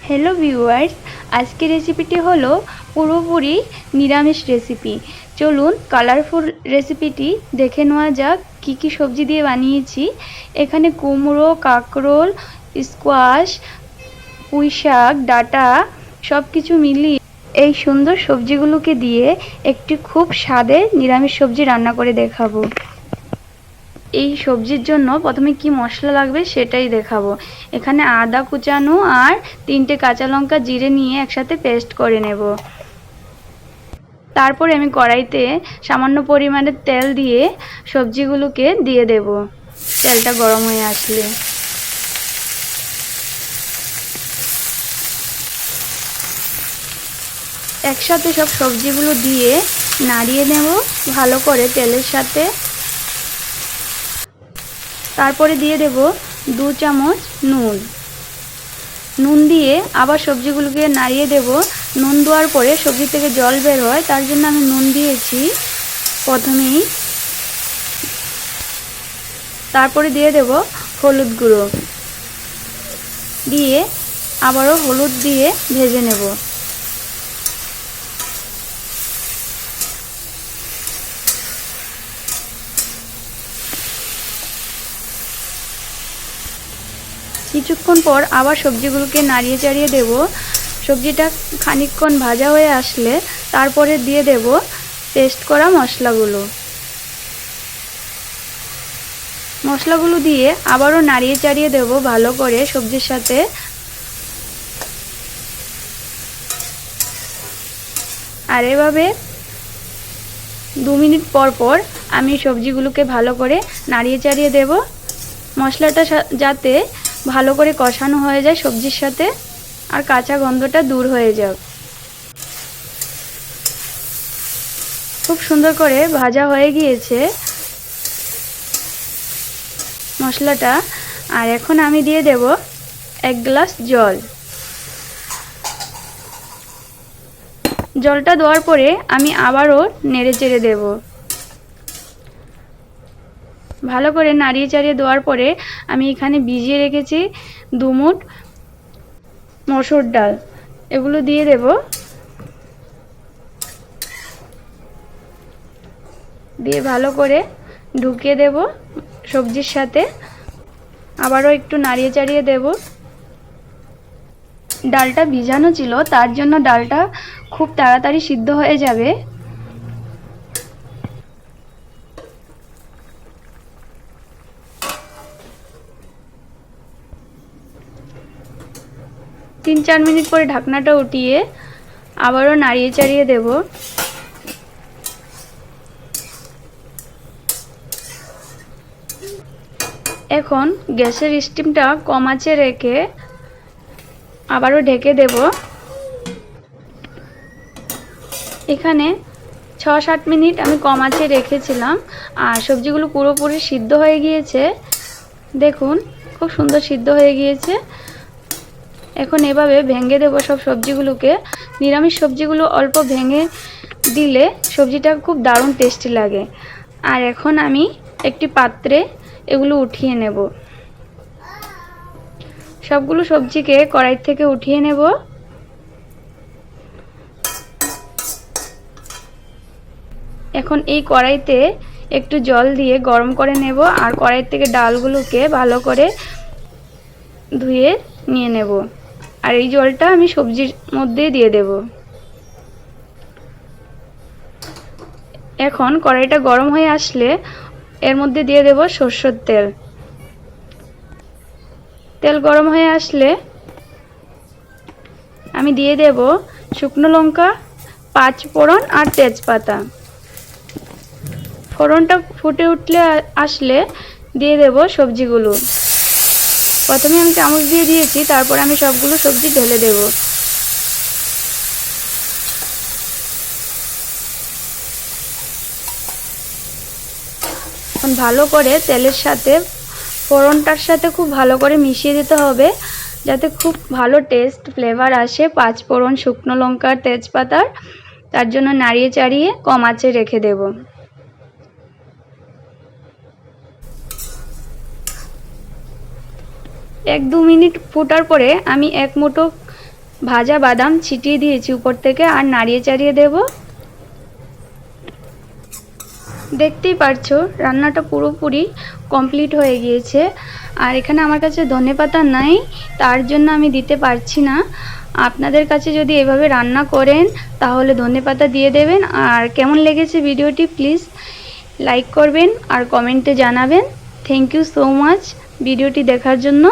Hello viewers, আজকের রেসিপিটি হলো পুরোপুরি নিরামিষ রেসিপি। চলুন কালারফুল রেসিপিটি দেখে নেওয়া যাক কী কী সবজি দিয়ে বানিয়েছি। এখানে কুমড়ো, কাঁকরোল, স্কোয়াশ, পুঁই শাক, ডাঁটা সব কিছু মিলিয়ে এই সুন্দর সবজিগুলোকে দিয়ে একটি খুব স্বাদের নিরামিষ সবজি রান্না করে দেখাবো। এই সবজির জন্য প্রথমে কি মশলা লাগবে সেটাই দেখাবো। এখানে আদা কুচানো আর 3টে কাঁচা লঙ্কা জিরে নিয়ে একসাথে পেস্ট করে নেব। তারপরে আমি কড়াইতে সামান্য পরিমাণে তেল দিয়ে সবজিগুলোকে দিয়ে দেব। তেলটা গরম হয়ে আসলে একসাথে সব সবজিগুলো দিয়ে নাড়িয়ে নেব ভালো করে তেলের সাথে। তারপরে দিয়ে দেব 2 চামচ নুন দিয়ে আবার সবজিগুলোকে নাড়িয়ে দেব। নুন দেওয়ার পরে সবজি থেকে জল বের হয়, তার জন্য আমি নুন দিয়েছি প্রথমেই। তারপরে দিয়ে দেব হলুদ গুঁড়ো, দিয়ে আবারও হলুদ দিয়ে ভেজে নেব। কিছুক্ষণ পর আবার সবজিগুলোকে নাড়িয়ে চাড়িয়ে দেব। সবজিটা খানিকক্ষণ ভাজা হয়ে আসলে তারপরে দিয়ে দেব পেস্ট করা মশলাগুলো দিয়ে আবারও নাড়িয়ে চাড়িয়ে দেব ভালো করে সবজির সাথে। আর এভাবে 2 মিনিট পর পর আমি সবজিগুলোকে ভালো করে নাড়িয়ে চাড়িয়ে দেব। মশলাটা যাতে ভালো করে কষানো হয়ে যায় সবজির সাথে, আর কাঁচা গন্ধটা দূর হয়ে যাক। খুব সুন্দর করে ভাজা হয়ে গিয়েছে মশলাটা। আর এখন আমি দিয়ে দেব 1 গ্লাস জল। জলটা দেওয়ার পরে আমি আবারও নেড়ে চেড়ে দেব। ভালো করে নাড়িয়ে চাড়িয়ে দেওয়ার পরে আমি এখানে ভিজিয়ে রেখেছি 2 মুঠ মসুর ডাল, এগুলো দিয়ে দেব। দিয়ে ভালো করে ঢুকিয়ে দেব সবজির সাথে। আবারও একটু নাড়িয়ে চাড়িয়ে দেব। ডালটা ভিজানো ছিল, তার জন্য ডালটা খুব তাড়াতাড়ি সিদ্ধ হয়ে যাবে। তিন 4 মিনিট পরে ঢাকনাটা উঠিয়ে আবারও নাড়িয়ে চাড়িয়ে দেব। এখন গ্যাসের স্টিমটা কম আঁচে রেখে আবারও ঢেকে দেব। এখানে 6-7 মিনিট আমি কম আঁচে রেখেছিলাম, আর সবজিগুলো পুরোপুরি সিদ্ধ হয়ে গিয়েছে। দেখুন খুব সুন্দর সিদ্ধ হয়ে গিয়েছে। এখন এভাবে ভেঙে দেব সব সবজিগুলোকে। নিরামিষ সবজিগুলো অল্প ভেঙে দিলে সবজিটা খুব দারুণ টেস্টি লাগে। আর এখন আমি একটি পাত্রে এগুলো উঠিয়ে নেব। সবগুলো সবজিকে কড়াই থেকে উঠিয়ে নেব। এখন এই কড়াইতে একটু জল দিয়ে গরম করে নেব, আর কড়াই থেকে ডালগুলোকে ভালো করে ধুয়ে নিয়ে নেব। আর এই জলটা আমি সবজির মধ্যে দিয়ে দেব। এখন কড়াইটা গরম হয়ে আসলে এর মধ্যে দিয়ে দেব সরষের তেল। তেল গরম হয়ে আসলে আমি দিয়ে দেব শুকনো লঙ্কা, 5 ফোড়ন আর তেজপাতা। ফোড়নটা ফুটে উঠলে আসলে দিয়ে দেব সবজিগুলো। প্রথমে আমি চামচ দিয়ে দিয়েছি, তারপর আমি সবগুলো সবজি ঢেলে দেব। এখন ভালো করে তেলের সাথে ফোড়নটার সাথে খুব ভালো করে মিশিয়ে দিতে হবে, যাতে খুব ভালো টেস্ট ফ্লেভার আসে 5 ফোড়ন, শুকনো লঙ্কা, তেজপাতার। তার জন্য নাড়িয়ে চাড়িয়ে কম আঁচে রেখে দেব। 1-2 মিনিট ফোটার পরে আমি 1 মুঠো ভাজা বাদাম ছিটিয়ে দিয়েছি উপর থেকে আর নাড়িয়ে চাড়িয়ে দেব। দেখতেই পারছো রান্নাটা পুরোপুরি কমপ্লিট হয়ে গিয়েছে। আর এখানে আমার কাছে ধনেপাতা নাই, তার জন্য আমি দিতে পারছি না। আপনাদের কাছে যদি এভাবে রান্না করেন তাহলে ধনেপাতা দিয়ে দেবেন। আর কেমন লেগেছে ভিডিওটি প্লিজ লাইক করবেন আর কমেন্টে জানাবেন। থ্যাংক ইউ সো মাচ ভিডিওটি দেখার জন্য।